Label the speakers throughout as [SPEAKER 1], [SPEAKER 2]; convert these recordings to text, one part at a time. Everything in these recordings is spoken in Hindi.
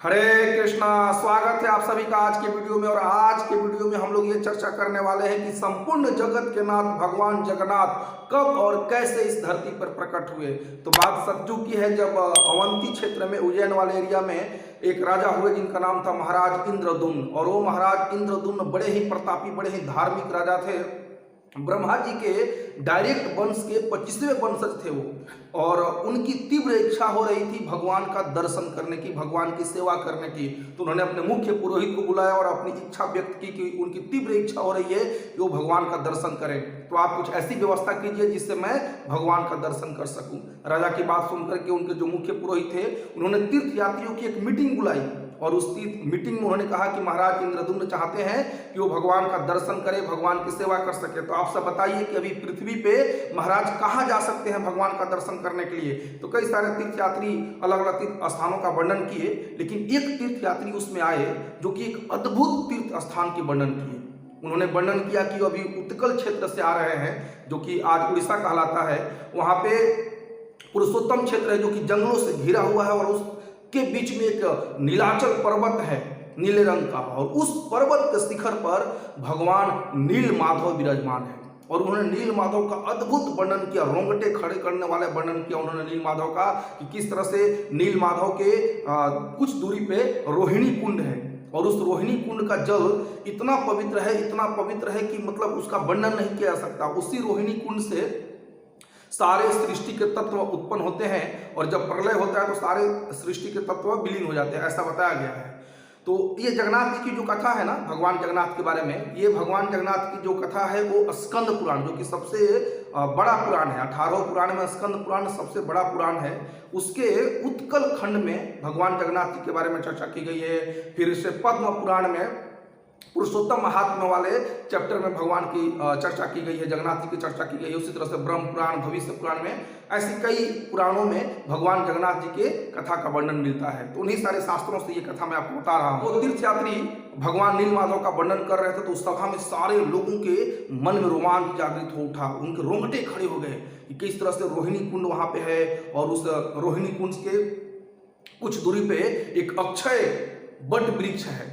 [SPEAKER 1] हरे कृष्णा। स्वागत है आप सभी का आज के वीडियो में। और आज के वीडियो में हम लोग ये चर्चा करने वाले हैं कि संपूर्ण जगत के नाथ भगवान जगन्नाथ कब और कैसे इस धरती पर प्रकट हुए। तो बात सतयुग की है, जब अवंती क्षेत्र में उज्जैन वाले एरिया में एक राजा हुए जिनका नाम था महाराज इंद्रदुम्न। और वो महाराज इंद्रदुम्न बड़े ही प्रतापी, बड़े ही धार्मिक राजा थे। ब्रह्मा जी के डायरेक्ट वंश के 25वें वंशज थे वो। और उनकी तीव्र इच्छा हो रही थी भगवान का दर्शन करने की, भगवान की सेवा करने की। तो उन्होंने अपने मुख्य पुरोहित को बुलाया और अपनी इच्छा व्यक्त की कि उनकी तीव्र इच्छा हो रही है कि वो भगवान का दर्शन करें। तो आप कुछ ऐसी व्यवस्था कीजिए जिससे मैं भगवान का दर्शन कर सकूं। राजा की बात सुनकर के उनके जो मुख्य पुरोहित थे उन्होंने तीर्थ यात्रियों की एक मीटिंग बुलाई। और उस मीटिंग में उन्होंने कहा कि महाराज इंद्रदुम्न चाहते हैं कि वो भगवान का दर्शन करे, भगवान की सेवा कर सके। तो आप सब बताइए कि अभी पृथ्वी पे महाराज कहाँ जा सकते हैं भगवान का दर्शन करने के लिए। तो कई सारे तीर्थ यात्री अलग अलग तीर्थ स्थानों का वर्णन किए, लेकिन एक तीर्थ यात्री उसमें आए जो कि एक अद्भुत तीर्थ स्थान के वर्णन किए। उन्होंने वर्णन किया कि अभी उत्कल क्षेत्र से आ रहे हैं, जो कि आज उड़ीसा कहलाता है। वहां पे पुरुषोत्तम क्षेत्र है जो कि जंगलों से घिरा हुआ है, और उस के बीच में एक नीलाचल पर्वत है नीले रंग का, और उस पर्वत के शिखर पर भगवान नील माधव विराजमान है। और उन्होंने नील माधव का अद्भुत वर्णन किया, रोंगटे खड़े करने वाले वर्णन किया उन्होंने नील माधव का, कि किस तरह से नील माधव के कुछ दूरी पे रोहिणी कुंड है। और उस रोहिणी कुंड का जल इतना पवित्र है, इतना पवित्र है कि मतलब उसका वर्णन नहीं किया जा सकता। उसी रोहिणी कुंड से सारे सृष्टि के तत्व उत्पन्न होते हैं, और जब प्रलय होता है तो सारे सृष्टि के तत्व विलीन हो जाते हैं, ऐसा बताया गया है। तो ये जगन्नाथ जी की जो कथा है ना, भगवान जगन्नाथ के बारे में, ये भगवान जगन्नाथ की जो कथा है वो स्कंद पुराण, जो कि सबसे बड़ा पुराण है। 18 पुराण में स्कंद पुराण सबसे बड़ा पुराण है। उसके उत्कल खंड में भगवान जगन्नाथ जी के बारे में चर्चा की गई है। फिर इसे पद्म पुराण में पुरुषोत्तम महात्म्य वाले चैप्टर में भगवान की चर्चा की गई है, जगन्नाथ जी की चर्चा की गई है। उसी तरह से ब्रह्म पुराण, भविष्य पुराण में, ऐसी कई पुराणों में भगवान जगन्नाथ जी के कथा का वर्णन मिलता है। तो उन्हीं सारे शास्त्रों से ये कथा मैं आपको बता रहा हूँ। तो तीर्थयात्री भगवान नील माधव का वर्णन कर रहे थे, तो उस सभा में सारे लोगों के मन में रोमांच जागृत हो उठा, उनके रोंगटे खड़े हो गए कि किस तरह से रोहिणी कुंड वहां पे है। और उस रोहिणी कुंड के कुछ दूरी पे एक अक्षय बट वृक्ष है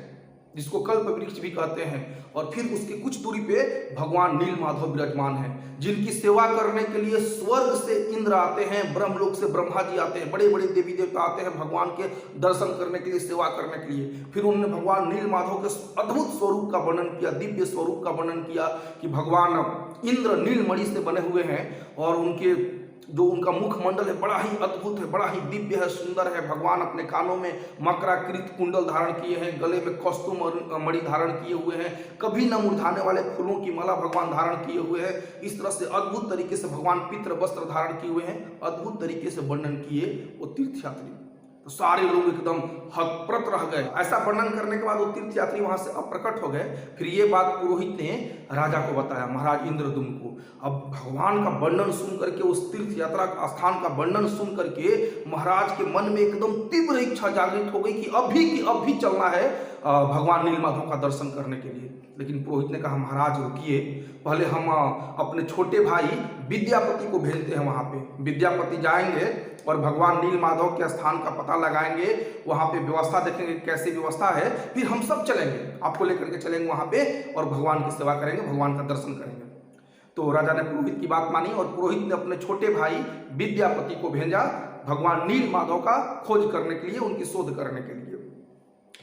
[SPEAKER 1] जिसको कल्प वृक्ष भी कहते हैं। और फिर उसके कुछ दूरी पे भगवान नील माधव विराजमान हैं, जिनकी सेवा करने के लिए स्वर्ग से इंद्र आते हैं, ब्रह्मलोक से ब्रह्मा जी आते हैं, बड़े बड़े देवी देवता आते हैं भगवान के दर्शन करने के लिए, सेवा करने के लिए। फिर उन्होंने भगवान नील माधव के अद्भुत स्वरूप का वर्णन किया, दिव्य स्वरूप का वर्णन किया कि भगवान इंद्र नीलमणि से बने हुए हैं, और उनके जो उनका मुखमंडल है बड़ा ही अद्भुत है, बड़ा ही दिव्य है, सुंदर है। भगवान अपने कानों में मकराकृत कुंडल धारण किए हैं, गले में कौस्तुभ मणि धारण किए हुए हैं, कभी न मुरझाने वाले फूलों की माला भगवान धारण किए हुए हैं। इस तरह से अद्भुत तरीके से भगवान पितृ वस्त्र धारण किए हुए हैं, अद्भुत तरीके से वर्णन किए वो तीर्थयात्री। तो सारे लोग एकदम हतप्रत रह गए। ऐसा वर्णन करने के बाद वो तीर्थयात्री वहां से अप्रकट हो गए। फिर ये बात पुरोहित ने राजा को बताया, महाराज इंद्रदुम्न को। अब भगवान का वर्णन सुन करके, उस तीर्थ यात्रा का स्थान का वर्णन सुन करके महाराज के मन में एकदम तीव्र इच्छा जागृत हो गई कि अभी चलना है भगवान नील माधव का दर्शन करने के लिए। लेकिन पुरोहित ने कहा, महाराज रुकिए, पहले हम अपने छोटे भाई विद्यापति को भेजते हैं वहां पे। विद्यापति जाएंगे और भगवान नील माधव के स्थान का पता लगाएंगे, वहां पे व्यवस्था देखेंगे कैसी व्यवस्था है, फिर हम सब चलेंगे, आपको लेकर के चलेंगे वहां पे और भगवान की सेवा करेंगे, भगवान का दर्शन करेंगे। तो राजा ने पुरोहित की बात मानी, और पुरोहित ने अपने छोटे भाई विद्यापति को भेजा भगवान नील माधव का खोज करने के लिए, उनकी शोध करने के लिए।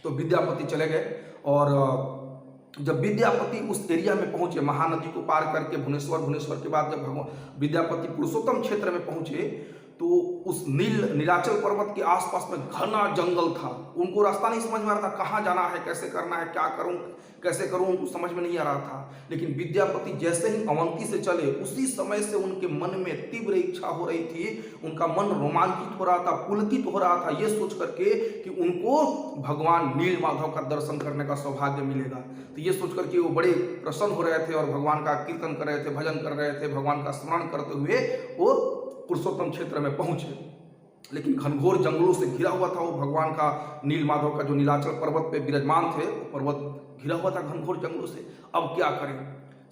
[SPEAKER 1] तो विद्यापति चले गए, और जब विद्यापति उस एरिया में पहुंचे, महानदी को पार करके भुवनेश्वर के बाद जब भगवान विद्यापति पुरुषोत्तम क्षेत्र में पहुंचे, तो उस नीलाचल पर्वत के आसपास में घना जंगल था। उनको रास्ता नहीं समझ में आ रहा था, कहाँ जाना है, कैसे करना है, क्या करूं, कैसे करूं, उनको समझ में नहीं आ रहा था। लेकिन विद्यापति जैसे ही अवंती से चले, उसी समय से उनके मन में तीव्र इच्छा हो रही थी, उनका मन रोमांचित हो रहा था, पुलकित हो रहा था, ये सोच करके कि उनको भगवान नील माधव का दर्शन करने का सौभाग्य मिलेगा। तो ये सोच करके वो बड़े प्रसन्न हो रहे थे, और भगवान का कीर्तन कर रहे थे, भजन कर रहे थे, भगवान का स्मरण करते हुए वो पुरुषोत्तम क्षेत्र में पहुंचे। लेकिन घनघोर जंगलों से घिरा हुआ था वो भगवान का नील माधव का जो नीलाचल पर्वत पे विराजमान थे, वो पर्वत घिरा हुआ था घनघोर जंगलों से। अब क्या करें,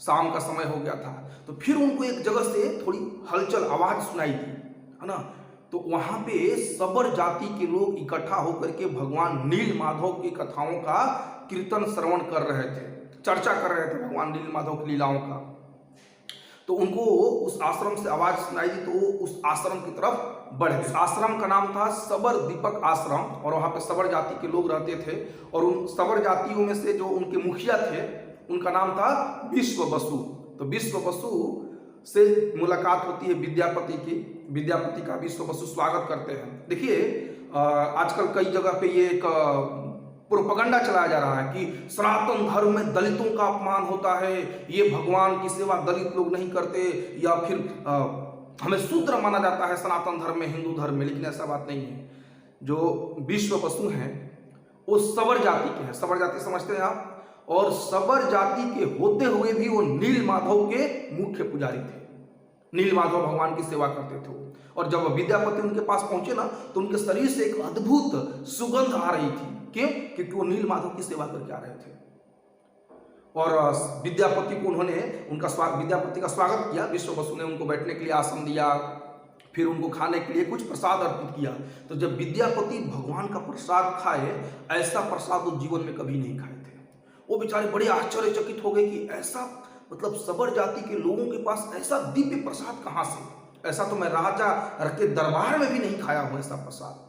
[SPEAKER 1] शाम का समय हो गया था। तो फिर उनको एक जगह से थोड़ी हलचल आवाज सुनाई दी, है ना। तो वहां पे सबर जाति के लोग इकट्ठा होकर के भगवान नील माधव की कथाओं का कीर्तन श्रवण कर रहे थे, चर्चा कर रहे थे भगवान नील माधव की लीलाओं का। तो उनको उस आश्रम से आवाज सुनाई दी, तो वो उस आश्रम की तरफ बढ़े। उस आश्रम का नाम था सबर दीपक आश्रम, और वहां पे सबर जाति के लोग रहते थे। और उन सबर जातियों में से जो उनके मुखिया थे, उनका नाम था विश्व बसु। तो विश्व बसु से मुलाकात होती है विद्यापति की। विद्यापति का विश्व बसु स्वागत करते हैं। देखिए आजकल कई जगह पे ये एक प्रोपगंडा चलाया जा रहा है कि सनातन धर्म में दलितों का अपमान होता है, ये भगवान की सेवा दलित लोग नहीं करते, या फिर हमें शूद्र माना जाता है सनातन धर्म में, हिंदू धर्म में। लेकिन ऐसा बात नहीं है। जो विश्व बसु हैं वो सबर जाति के हैं। सबर जाति समझते हैं आप? और सबर जाति के होते हुए भी वो नील माधव के मुख्य पुजारी थे। नील माधव भगवान की सेवा करते थे। और जब विद्यापति उनके पास पहुंचे ना, तो उनके शरीर से एक अद्भुत सुगंध आ रही थी। क्यों? क्योंकि वो नील माधव की सेवा करके आ रहे थे। और विद्यापति को विद्यापति का स्वागत किया। विश्व बसु ने उनको बैठने के लिए आसन दिया, फिर उनको खाने के लिए कुछ प्रसाद अर्पित किया। तो जब विद्यापति भगवान का प्रसाद खाए, ऐसा प्रसाद वो जीवन में कभी नहीं खाए थे। वो बेचारे बड़े आश्चर्यचकित हो गए कि ऐसा, मतलब सबर जाति के लोगों के पास ऐसा दिव्य प्रसाद कहाँ से? ऐसा तो मैं राजा के दरबार में भी नहीं खाया हूं ऐसा प्रसाद।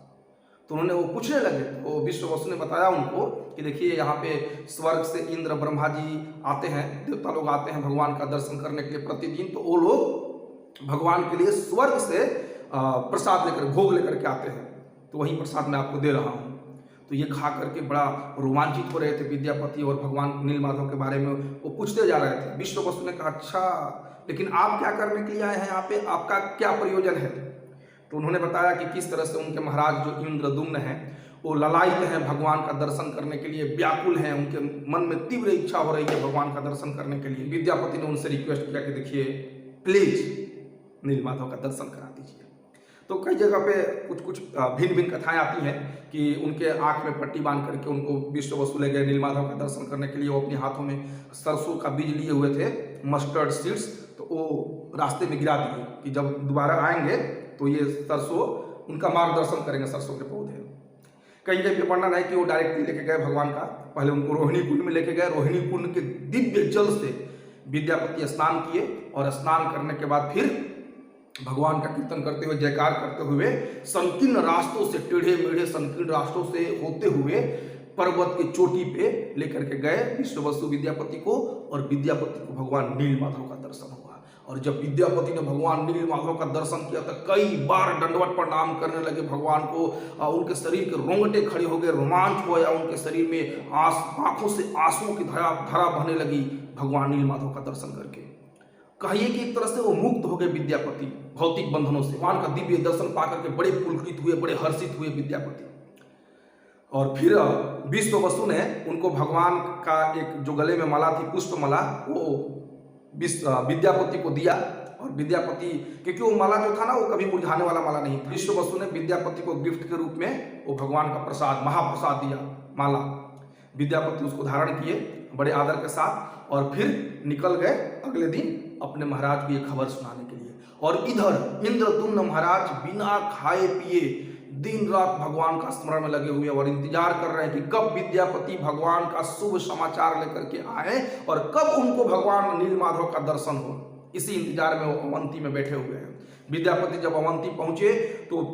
[SPEAKER 1] तो उन्होंने वो पूछने लगे। तो विश्व बसु ने बताया उनको कि देखिए यहाँ पे स्वर्ग से इंद्र ब्रह्मा जी आते हैं, देवता लोग आते हैं भगवान का दर्शन करने के लिए प्रतिदिन। तो वो लोग भगवान के लिए स्वर्ग से प्रसाद लेकर, भोग लेकर के आते हैं। तो वही प्रसाद मैं आपको दे रहा हूँ। तो ये खा करके बड़ा रोमांचित हो रहे थे विद्यापति, और भगवान नील माधव के बारे में वो पूछते जा रहे थे। विश्व बसु ने कहा, अच्छा लेकिन आप क्या करने के लिए आए हैं यहाँ पे, आपका क्या प्रयोजन है? तो उन्होंने बताया कि किस तरह से उनके महाराज जो इंद्रदुम्न हैं वो ललायित हैं भगवान का दर्शन करने के लिए, व्याकुल हैं, उनके मन में तीव्र इच्छा हो रही है भगवान का दर्शन करने के लिए। विद्यापति ने उनसे रिक्वेस्ट किया कि देखिए प्लीज नील माधव का दर्शन करा दीजिए। तो कई जगह पे कुछ भिन्न भिन्न कथाएं आती हैं कि उनके आंख में पट्टी बांध करके उनको विश्व बसु ले गए नील माधव का दर्शन करने के लिए। वो अपने हाथों में सरसों का बीज लिए हुए थे, मस्टर्ड सीड्स, तो वो रास्ते में गिरा दिए कि जब दोबारा आएंगे तो ये सरसों उनका मार्गदर्शन करेंगे, सरसों के पौधे। कहीं कहीं पे वर्णन है कि वो डायरेक्टली लेके गए भगवान का, पहले उनको रोहिणी कुंड में लेके गए। रोहिणी कुंड के दिव्य जल से विद्यापति स्नान किए, और स्नान करने के बाद फिर भगवान का कीर्तन करते हुए, जयकार करते हुए, संकीर्ण रास्तों से, टेढ़े मेढ़े संकीर्ण रास्तों से होते हुए पर्वत की चोटी पे लेकर के गए विश्व बसु विद्यापति को। और विद्यापति को भगवान नील माधव का दर्शन हुआ। और जब विद्यापति ने भगवान नील माधव का दर्शन किया तो कई बार दंडवत प्रणाम करने लगे भगवान को। उनके शरीर के रोंगटे खड़े हो गए, रोमांच हो गया उनके शरीर में, आंखों से आंसुओं की धारा बहने लगी भगवान नील माधव का दर्शन करके। कहिए कि एक तरह से वो मुक्त हो गए विद्यापति भौतिक बंधनों से। भगवान का दिव्य दर्शन पाकर के बड़े पुलकित हुए, बड़े हर्षित हुए विद्यापति। और फिर विश्व बसु ने उनको भगवान का एक जो गले में माला थी, पुष्प माला, वो विद्यापति को दिया। और विद्यापति, क्योंकि वो माला जो था ना वो कभी मुरझाने वाला माला नहीं था, विश्व बसु ने विद्यापति को गिफ्ट के रूप में वो भगवान का प्रसाद, महाप्रसाद दिया, माला। विद्यापति उसको धारण किए बड़े आदर के साथ, और फिर निकल गए अगले दिन अपने महाराज को ये खबर सुनाने के लिए। और इधर इंद्रदुम्न महाराज बिना खाए पिए दिन रात भगवान का स्मरण में लगे हुए और इंतजार कर रहे हैं कि कब विद्यापति भगवान का शुभ समाचार लेकर के आए और कब उनको भगवान नील माधव का दर्शन हो। इसी इंतजार में वो अवंती में बैठे हुए हैं। विद्यापति जब अवंती पहुंचे तो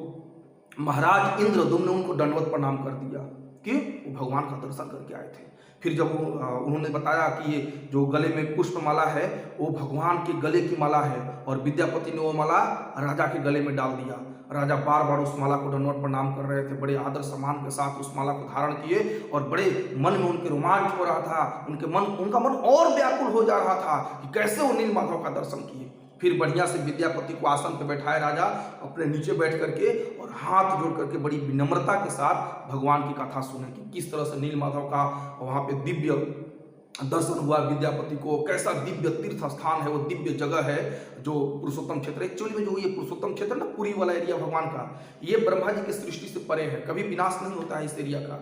[SPEAKER 1] महाराज इंद्रदुम्न ने उनको दंडवत प्रणाम कर दिया कि वो भगवान का दर्शन करके आए थे। फिर जब उन्होंने बताया कि ये जो गले में पुष्प माला है वो भगवान के गले की माला है, और विद्यापति ने वो माला राजा के गले में डाल दिया। राजा बार बार उस माला को दंडवत प्रणाम कर रहे थे, बड़े आदर सम्मान के साथ उस माला को धारण किए, और बड़े मन में उनके रोमांच हो रहा था, उनका मन और व्याकुल हो जा रहा था कि कैसे वो नील माधव का दर्शन किए। फिर बढ़िया से विद्यापति को आसन पर बैठाए राजा अपने नीचे बैठ करके, और हाथ जोड़ करके बड़ी विनम्रता के साथ भगवान की कथा सुने कि किस तरह से नील माधव का वहाँ पे दिव्य दर्शन हुआ विद्यापति को। कैसा दिव्य तीर्थ स्थान है, वो दिव्य जगह है जो पुरुषोत्तम क्षेत्र। एक्चुअली में जो ये पुरुषोत्तम क्षेत्र ना, पुरी वाला एरिया भगवान का, ये ब्रह्मा जी की सृष्टि से परे है, कभी विनाश नहीं होता है इस एरिया का।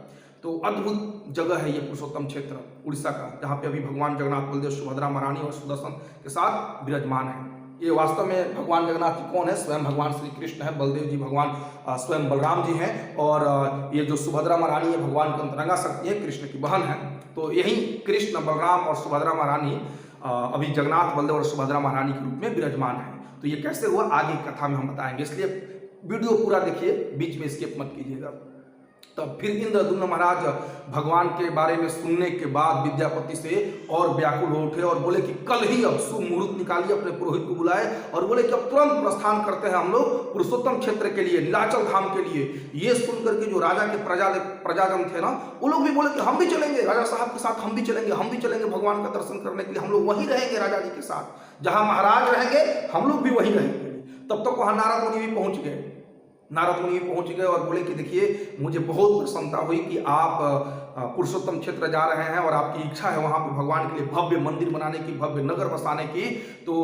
[SPEAKER 1] तो अद्भुत जगह है ये पुरुषोत्तम क्षेत्र उड़ीसा का, जहाँ पे अभी भगवान जगन्नाथ, बलदेव, सुभद्रा महारानी और सुदर्शन के साथ विराजमान है। ये वास्तव में भगवान जगन्नाथ जी कौन है? स्वयं भगवान श्री कृष्ण है। बलदेव जी भगवान स्वयं बलराम जी हैं, और ये जो सुभद्रा महारानी है भगवान की अंतरंगा शक्ति है, कृष्ण की बहन है। तो यही कृष्ण, बलराम और सुभद्रा महारानी अभी जगन्नाथ, बलदेव और सुभद्रा महारानी के रूप में विराजमान है। तो ये कैसे हुआ आगे कथा में हम बताएंगे, इसलिए वीडियो पूरा देखिए, बीच में स्किप मत कीजिएगा। तब फिर इंद्रद्युम्न महाराज भगवान के बारे में सुनने के बाद विद्यापति से और व्याकुल हो उठे और बोले कि कल ही अब शुभ मुहूर्त निकालिए, अपने पुरोहित को बुलाए और बोले कि अब तुरंत प्रस्थान करते हैं हम लोग पुरुषोत्तम क्षेत्र के लिए, नीलाचल धाम के लिए। ये सुनकर के जो राजा के प्रजाजन थे ना, वो लोग भी बोले कि हम भी चलेंगे राजा साहब के साथ, हम भी चलेंगे भगवान का दर्शन करने के लिए, हम लोग वहीं रहेंगे राजा जी के साथ, जहां महाराज रहेंगे हम लोग भी वहीं रहेंगे। तब तक वहां नारद मुनि भी पहुंच गए। नारद मुनि पहुंच गए और बोले कि देखिए, मुझे बहुत प्रसन्नता हुई कि आप पुरुषोत्तम क्षेत्र जा रहे हैं और आपकी इच्छा है वहां पे भगवान के लिए भव्य मंदिर बनाने की, भव्य नगर बसाने की। तो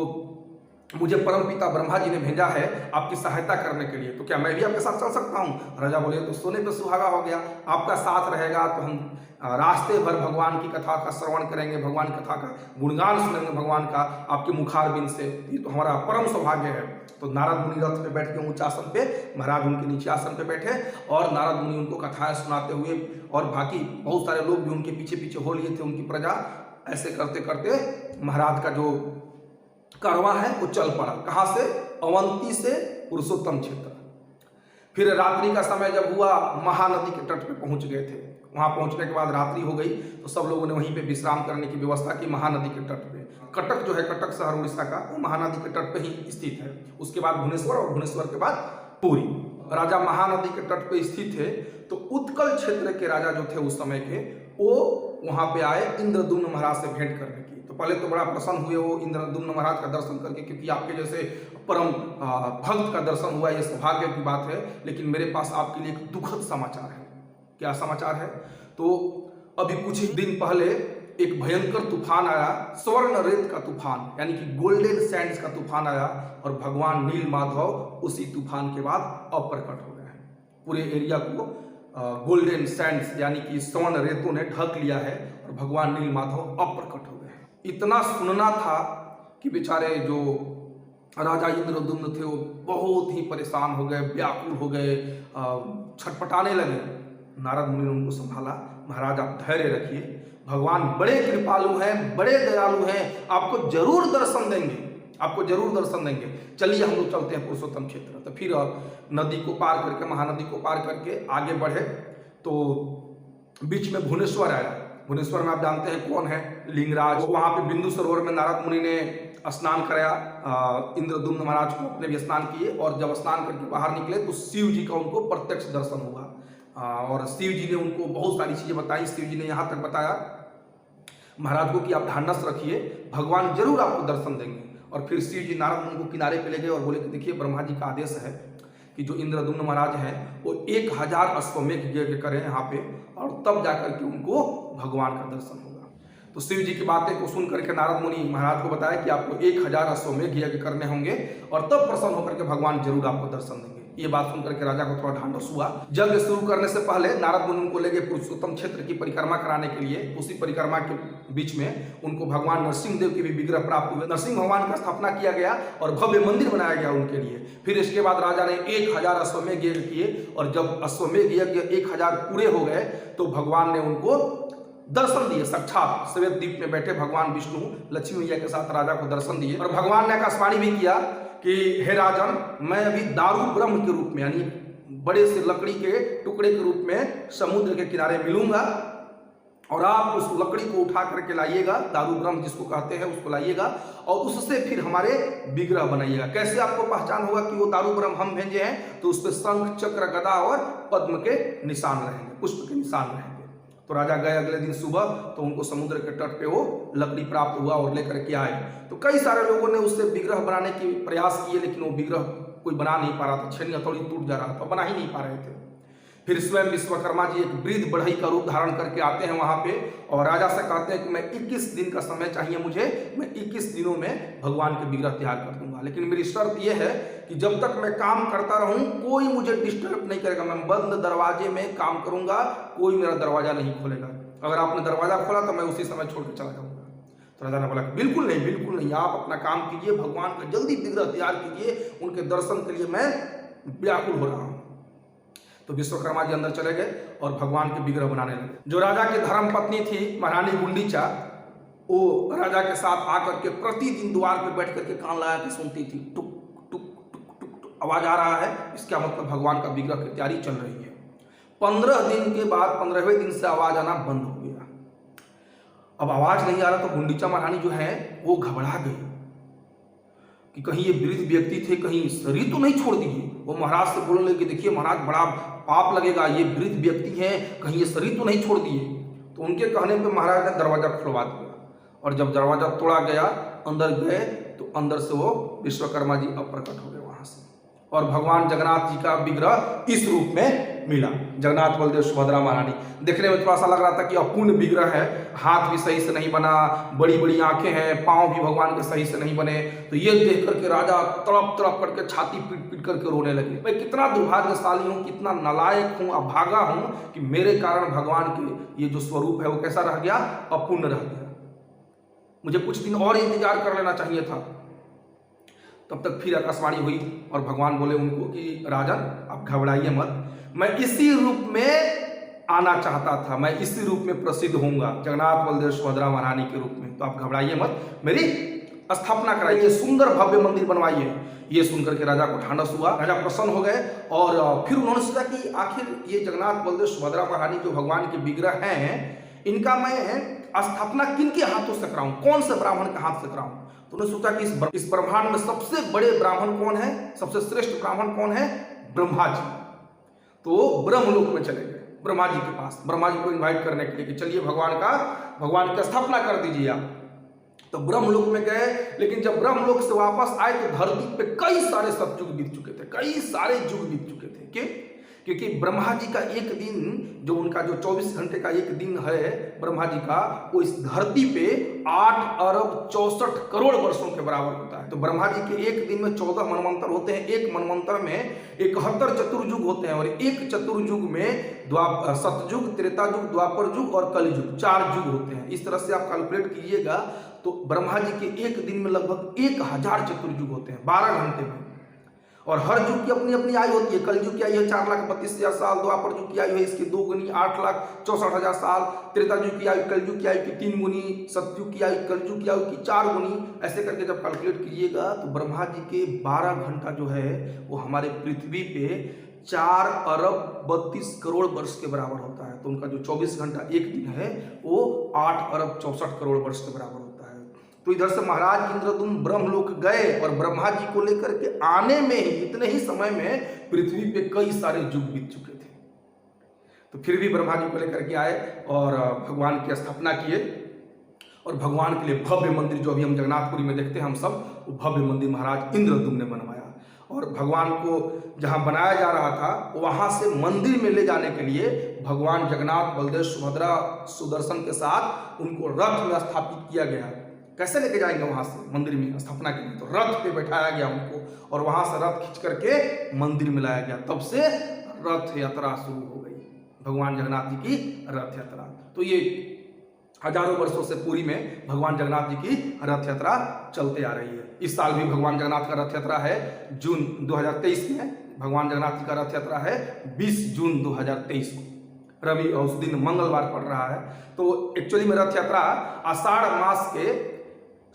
[SPEAKER 1] मुझे परमपिता ब्रह्मा जी ने भेजा है आपकी सहायता करने के लिए, तो क्या मैं भी आपके साथ चल सकता हूँ? राजा बोले तो सोने पे सुहागा हो गया, आपका साथ रहेगा तो हम रास्ते भर भगवान की कथा का श्रवण करेंगे, भगवान की कथा का गुणगान सुनेंगे भगवान का आपके मुखारबिंद से, ये तो हमारा परम सौभाग्य है। तो नारद मुनि रथ पे बैठ के ऊंचे आसन पे, महाराज उनके नीचे आसन पे बैठे और नारद मुनि उनको कथाएं सुनाते हुए, और बाकी बहुत सारे लोग भी उनके पीछे पीछे हो लिए थे, उनकी प्रजा। ऐसे करते करते महाराज का जो कारवां है वो चल पड़ा। कहां से? अवंती से पुरुषोत्तम क्षेत्र। फिर रात्रि का समय जब हुआ, महानदी के तट पे पहुंच गए थे। वहां पहुंचने के बाद रात्रि हो गई तो सब लोगों ने वहीं पे विश्राम करने की व्यवस्था की, महानदी के तट पे। कटक जो है, कटक शहर उड़ीसा का, वो महानदी के तट पे ही स्थित है। उसके बाद भुवनेश्वर, और भुवनेश्वर के बाद पुरी। राजा महानदी के तट पे स्थित थे। तो उत्कल क्षेत्र के राजा जो थे उस समय के, वो वहां पे आए इंद्रद्युम्न महाराज से भेंट करने की। तो पहले तो बड़ा प्रसन्न हुए वो इंद्रद्युम्न महाराज का दर्शन करके, क्योंकि आपके जैसे परम भक्त का दर्शन हुआ, ये सौभाग्य की बात है। लेकिन मेरे पास आपके लिए एक दुखद समाचार है। क्या समाचार है? तो अभी कुछ ही दिन पहले एक भयंकर तूफान आया, स्वर्ण रेत का तूफान, यानी कि गोल्डन सैंड्स का तूफान आया, और भगवान नील माधव उसी तूफान के बाद अप्रकट हो गए हैं। पूरे एरिया को गोल्डन सैंड्स यानी कि स्वर्ण रेतों ने ढक लिया है, और भगवान नील माधव अप्रकट हो गए हैं। इतना सुनना था कि बेचारे जो राजा इंद्रद्युम्न थे वो बहुत ही परेशान हो गए, व्याकुल हो गए, छटपटाने लगे। नारद मुनि ने उनको संभाला, महाराज आप धैर्य रखिए, भगवान बड़े कृपालु हैं, बड़े दयालु हैं, आपको जरूर दर्शन देंगे, आपको जरूर दर्शन देंगे। चलिए हम लोग चलते हैं पुरुषोत्तम क्षेत्र। तो फिर नदी को पार करके, महानदी को पार करके आगे बढ़े तो बीच में भुवनेश्वर आया। भुवनेश्वर में आप जानते हैं कौन है? लिंगराज। वहां पे बिंदु सरोवर में नारद मुनि ने स्नान कराया, इंद्रद्युम्न महाराज को अपने भी स्नान किए, और जब स्नान करके बाहर निकले तो शिव जी का उनको प्रत्यक्ष दर्शन हुआ। और शिव जी ने उनको बहुत सारी चीजें बताई। शिव जी ने यहाँ तक बताया महाराज को कि आप ढांढस रखिए, भगवान जरूर आपको दर्शन देंगे। और फिर शिव जी नारद मुनि को किनारे पे ले गए और बोले कि देखिए, ब्रह्मा जी का आदेश है कि जो इंद्रद्युम्न महाराज हैं वो 1000 अश्वमेघ यज्ञ करें यहाँ पे, और तब जाकर के उनको भगवान का दर्शन होगा। तो शिव जी की बातें को सुन करके नारद मुनि महाराज को बताया कि आपको 1000 अश्वमेघ यज्ञ करने होंगे, और तब प्रसन्न होकर के भगवान जरूर आपको दर्शन देंगे। ये बात सुनकर के राजा को थोड़ा ढांढस हुआ। यज्ञ शुरू करने से पहले नारद मुनि उनको ले गए पुरुषोत्तम क्षेत्र की परिक्रमा कराने के लिए। उसी परिक्रमा के बीच में उनको भगवान नरसिंह देव के भी विग्रह प्राप्त हुए। नरसिंह भगवान का स्थापना किया गया और भव्य मंदिर बनाया गया उनके लिए। फिर इसके बाद राजा ने 1000 अश्वमेघ यज्ञ किए, और जब अश्वमेघ यज्ञ 1000 पूरे हो गए तो भगवान ने उनको दर्शन दिए। साक्षात श्वेत द्वीप में बैठे भगवान विष्णु लक्ष्मी मैया के साथ राजा को दर्शन दिए, और भगवान ने आकाशवाणी भी किया कि हे राजन, मैं अभी दारू ब्रह्म के रूप में, यानी बड़े से लकड़ी के टुकड़े के रूप में समुद्र के किनारे मिलूंगा, और आप उस लकड़ी को उठा करके लाइएगा, दारू ब्रह्म जिसको कहते हैं उसको लाइएगा, और उससे फिर हमारे विग्रह बनाइएगा। कैसे आपको पहचान होगा कि वो दारू ब्रह्म हम भेजे हैं? तो उस पर शंख, चक्र, गदा और पद्म के निशान रहेंगे, पुष्प के निशान रहेंगे। तो राजा गए अगले दिन सुबह, तो उनको समुद्र के तट पे वो लकड़ी प्राप्त हुआ और लेकर के आए। तो कई सारे लोगों ने उससे विग्रह बनाने की प्रयास किए, लेकिन वो विग्रह कोई बना नहीं पा रहा था, छेनी हथौड़ी टूट जा रहा था, बना ही नहीं पा रहे थे। फिर स्वयं विश्वकर्मा जी एक वृद्ध बढ़ई का रूप धारण करके आते हैं वहां पे, और राजा से कहते हैं कि मैं 21 दिन का समय चाहिए मुझे, मैं 21 दिनों में भगवान के विग्रह तैयार कर दूंगा, लेकिन मेरी शर्त यह है कि जब तक मैं काम करता रहूं कोई मुझे डिस्टर्ब नहीं करेगा, मैं बंद दरवाजे में काम करूंगा, कोई मेरा दरवाजा नहीं खोलेगा, अगर आपने दरवाजा खोला तो मैं उसी समय छोड़ के चला जाऊंगा। तो राजा ने बोला कि बिल्कुल नहीं, आप अपना काम कीजिए, भगवान का जल्दी विग्रह तैयार कीजिए, उनके दर्शन के लिए मैं व्याकुल हो रहा हूँ। तो विश्वकर्मा जी अंदर चले गए और भगवान के विग्रह बनाने लगे। जो राजा की धर्म पत्नी थी महारानी गुंडीचा, वो राजा के साथ आकर के प्रतिदिन द्वार पे बैठ करके कान लगा के सुनती थी, टुक टुक टुक टुक टुक आवाज आ रहा है, इसका मतलब भगवान का विग्रह की तैयारी चल रही है। 15 दिन के बाद 15वें दिन से आवाज आना बंद हो गया। अब आवाज नहीं आ रहा तो गुंडीचा महारानी जो है वो घबरा गई कि कहीं ये वृद्ध व्यक्ति थे, कहीं शरीर तो नहीं छोड़ दिए। वो महाराज से बोलने लगे कि देखिए महाराज, बड़ा पाप लगेगा, ये वृद्ध व्यक्ति हैं, कहीं ये शरीर तो नहीं छोड़ दिए। तो उनके कहने पे महाराज ने दरवाजा खुलवा दिया और जब दरवाजा तोड़ा गया, अंदर गए तो अंदर से वो विश्वकर्मा जी अप्रकट हो गए वहां से, और भगवान जगन्नाथ जी का विग्रह इस रूप में मिला। जगन्नाथ बलदेव सुभद्रा महारानी देखने में थोड़ा सा लग रहा था कि अपूर्ण विग्रह है, हाथ भी सही से नहीं बना, बड़ी बड़ी आंखें हैं, पांव भी भगवान के सही से नहीं बने। तो ये देख करके राजा तड़प तड़प करके छाती पीट पीट करके रोने लगे, मैं कितना दुर्भाग्यशाली हूँ, कितना नालायक हूँ, अभागा हूँ कि मेरे कारण भगवान के ये जो स्वरूप है वो कैसा रह गया, अपूर्ण रह गया। मुझे कुछ दिन और इंतजार कर लेना चाहिए था। तब तक फिर आकाशवाणी हुई और भगवान बोले उनको कि राजन, आप घबराइए मत, मैं इसी रूप में आना चाहता था, मैं इसी रूप में प्रसिद्ध होऊंगा, जगन्नाथ बलदेव सुभद्रा महारानी के रूप में। तो आप घबराइए मत, मेरी स्थापना कराइए, सुंदर भव्य मंदिर बनवाइए। ये सुनकर के राजा को ढांढस हुआ, राजा प्रसन्न हो गए और फिर उन्होंने सोचा कि आखिर ये जगन्नाथ बलदेव सुभद्रा महारानी जो भगवान के विग्रह हैं, इनका मैं स्थापना किनके हाथों से कराऊं, कौन से ब्राह्मण के हाथ से कराऊं। तो उन्होंने सोचा कि इस ब्रह्मांड में सबसे बड़े ब्राह्मण कौन है, सबसे श्रेष्ठ ब्राह्मण कौन है, ब्रह्मा जी। तो ब्रह्मलोक में चले गए ब्रह्मा जी के पास, ब्रह्मा जी को इनवाइट करने के लिए कि चलिए भगवान की स्थापना कर दीजिए आप। तो ब्रह्मलोक में गए, लेकिन जब ब्रह्मलोक से वापस आए तो धरती पे कई सारे सतयुग बीत चुके थे, कई सारे युग बीत चुके थे। क्यों? क्योंकि ब्रह्मा जी का एक दिन, जो उनका जो 24 घंटे का एक दिन है ब्रह्मा जी का, वो इस धरती पे 8 अरब 64 करोड़ वर्षों के बराबर होता है। तो ब्रह्मा जी के एक दिन में 14 मनवंतर होते हैं, एक मनवंतर में 71 चतुर्युग होते हैं, और एक चतुर्युग में सतयुग, त्रेतायुग, द्वापर युग और कलयुग, 4 युग होते हैं। इस तरह से आप कैलकुलेट कीजिएगा तो ब्रह्मा जी के एक दिन में लगभग 1000 चतुर्युग होते हैं 12 घंटे में। और हर युग की अपनी अपनी आयु होती है। कलयुग की आयु है 4,32,000 साल, द्वापर युग की आयु है इसकी 2 गुनी 8,64,000 साल, त्रेतायुग की आयु कलयुग की आयु की 3 गुनी, सतयुग की आयु कलयुग की आयु की 4 गुनी। ऐसे करके जब कैलकुलेट कीजिएगा तो ब्रह्मा जी के 12 घंटा जो है वो हमारे पृथ्वी पे 4 अरब 32 करोड़ वर्ष के बराबर होता है। तो उनका जो 24 घंटा एक दिन है वो 8 अरब 64 करोड़ वर्ष के बराबर होता है। तो इधर से महाराज इंद्रदुम्न ब्रह्मलोक गए और ब्रह्मा जी को लेकर के आने में ही, इतने ही समय में पृथ्वी पे कई सारे युग बीत चुके थे। तो फिर भी ब्रह्मा जी को लेकर के आए और भगवान की स्थापना किए, और भगवान के लिए भव्य मंदिर जो अभी हम जगन्नाथपुरी में देखते हैं हम सब, वो भव्य मंदिर महाराज इंद्रदुम्न ने बनवाया। और भगवान को जहां बनाया जा रहा था वहां से मंदिर में ले जाने के लिए भगवान जगन्नाथ बलदेव सुभद्रा सुदर्शन के साथ उनको रथ में स्थापित किया गया। कैसे लेके जाएंगे वहां से मंदिर में स्थापना के लिए? तो रथ पे बैठाया गया उनको और वहां से रथ खींच करके मंदिर में लाया गया। तब से रथ यात्रा शुरू हो गई, भगवान जगन्नाथ जी की रथ यात्रा। तो ये हजारों वर्षों से पुरी में भगवान जगन्नाथ जी की रथ यात्रा चलते आ रही है। इस साल भी भगवान जगन्नाथ का रथ यात्रा है जून 2023 में। भगवान जगन्नाथ जी का रथ यात्रा है 20 जून 2023 को, रवि और उस दिन मंगलवार पड़ रहा है। तो एक्चुअली में रथ यात्रा आषाढ़ मास के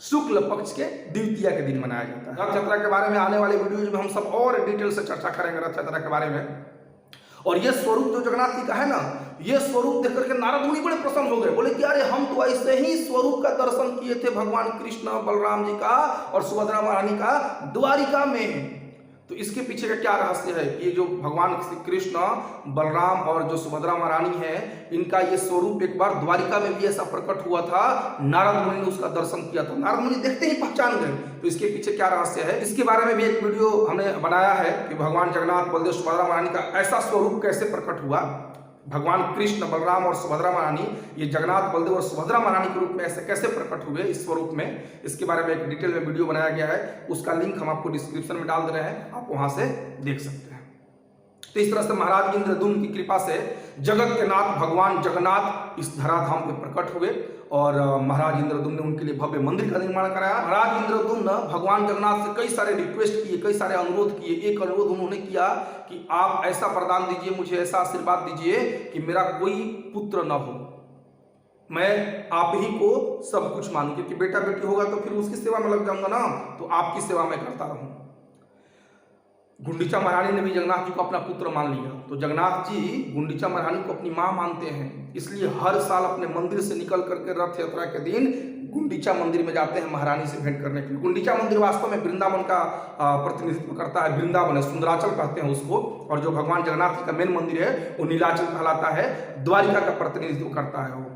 [SPEAKER 1] शुक्ल पक्ष के द्वितीया के दिन मनाया जाता है। रथ यात्रा के बारे में आने वाले वीडियोज में हम सब और डिटेल से चर्चा करेंगे रथ यात्रा के बारे में। और ये स्वरूप जो जगन्नाथ जी का है ना, ये स्वरूप देख करके नारद मुनि बड़े प्रसन्न हो गए, बोले कि अरे हम तो ऐसे ही स्वरूप का दर्शन किए थे भगवान कृष्ण बलराम जी का और सुभद्रा महारानी का द्वारिका में। तो इसके पीछे का क्या रहस्य है? ये जो भगवान श्री कृष्ण बलराम और जो सुभद्रा महारानी है, इनका ये स्वरूप एक बार द्वारिका में भी ऐसा प्रकट हुआ था, नारद मुनि ने उसका दर्शन किया था, नारद मुनि देखते ही पहचान गए। तो इसके पीछे क्या रहस्य है, इसके बारे में भी एक वीडियो हमने बनाया है कि भगवान जगन्नाथ बलदेव सुभद्रा महारानी का ऐसा स्वरूप कैसे प्रकट हुआ। भगवान कृष्ण बलराम और सुभद्रा महारानी, ये जगन्नाथ बलदेव और सुभद्रा महारानी के रूप में ऐसे कैसे प्रकट हुए इस स्वरूप में, इसके बारे में एक डिटेल में वीडियो बनाया गया है। उसका लिंक हम आपको डिस्क्रिप्शन में डाल दे रहे हैं, आप वहां से देख सकते हैं। तो इस तरह से महाराज इंद्रद्युम्न की कृपा से जगत के नाथ भगवान जगन्नाथ इस धराधाम पे प्रकट हुए और महाराज इंद्रद्युम्न ने उनके लिए भव्य मंदिर का निर्माण कराया। महाराज इंद्रद्युम्न भगवान जगन्नाथ से कई सारे रिक्वेस्ट किए, कई सारे अनुरोध किए। एक अनुरोध उन्होंने किया कि आप ऐसा वरदान दीजिए, मुझे ऐसा आशीर्वाद दीजिए कि मेरा कोई पुत्र न हो, मैं आप ही को सब कुछ मानूं, क्योंकि बेटा बेटी होगा तो फिर उसकी सेवा में लग जाऊंगा ना, तो आपकी सेवा में करता रहूं। गुंडीचा महारानी ने भी जगन्नाथ जी को अपना पुत्र मान लिया। तो जगन्नाथ जी गुंडीचा महारानी को अपनी मां मानते हैं, इसलिए हर साल अपने मंदिर से निकल करके रथ यात्रा के दिन गुंडीचा मंदिर में जाते हैं महारानी से भेंट करने के लिए। गुंडीचा मंदिर वास्तव में वृंदावन का प्रतिनिधित्व करता है। वृंदावन है, सुंदराचल कहते हैं उसको, और जो भगवान जगन्नाथ जी का मेन मंदिर है वो नीलाचल कहलाता है, द्वारिका का प्रतिनिधित्व करता है वो।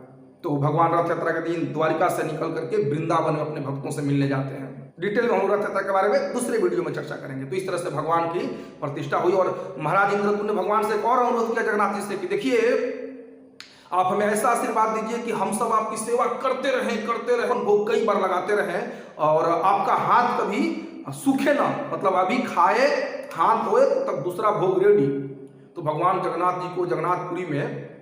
[SPEAKER 1] तो भगवान रथ यात्रा के दिन द्वारिका से निकल करके वृंदावन में अपने भक्तों से मिलने जाते हैं। डिटेल में हम रथ यात्रा के बारे में दूसरे वीडियो में चर्चा करेंगे। तो इस तरह से भगवान की प्रतिष्ठा हुई और महाराज इंद्रद्युम्न ने भगवान से एक और अनुरोध किया जगन्नाथ जी से कि देखिए, आप हमें ऐसा आशीर्वाद दीजिए कि हम सब आपकी सेवा करते रहें, भोग कई बार लगाते रहें और आपका हाथ कभी सूखे ना, मतलब अभी खाए हाथ धोए तब दूसरा भोग रेडी। तो भगवान जगन्नाथ जी को जगन्नाथपुरी में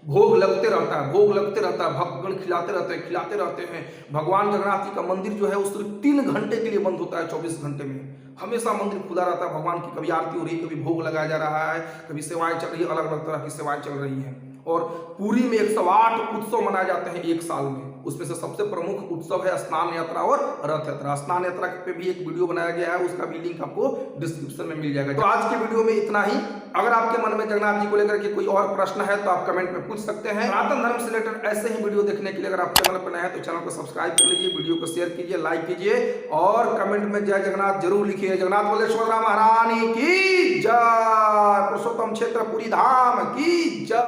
[SPEAKER 1] भोग लगते रहता है, भक्तगण खिलाते रहते हैं। भगवान जगन्नाथ जी का मंदिर जो है वो सिर्फ 3 घंटे के लिए बंद होता है, 24 घंटे में हमेशा मंदिर खुला रहता है। भगवान की कभी आरती हो रही है, कभी भोग लगाया जा रहा है, कभी सेवाएं चल रही है, अलग अलग तरह की सेवाएं चल रही हैं। और पुरी में 108 उत्सव मनाए जाते हैं एक साल में। उसमें से सबसे प्रमुख उत्सव है स्नान यात्रा और रथ यात्रा। स्नान यात्रा पे भी एक वीडियो बनाया गया है, उसका भी लिंक आपको डिस्क्रिप्शन में मिल जाएगा। तो आज के वीडियो में इतना ही। अगर आपके मन में जगन्नाथ जी को लेकर के कोई और प्रश्न है तो आप कमेंट में पूछ सकते हैं। सनातन धर्म से रिलेटेड ऐसे ही वीडियो देखने के लिए अगर आप चैनल पर नए हैं तो चैनल को सब्सक्राइब कर लीजिए, वीडियो को शेयर कीजिए, लाइक कीजिए और कमेंट में जय जगन्नाथ जरूर लिखिए। जगन्नाथ बलेश्वर महारानी की जय, पुरुषोत्तम क्षेत्रपुरी धाम की जय।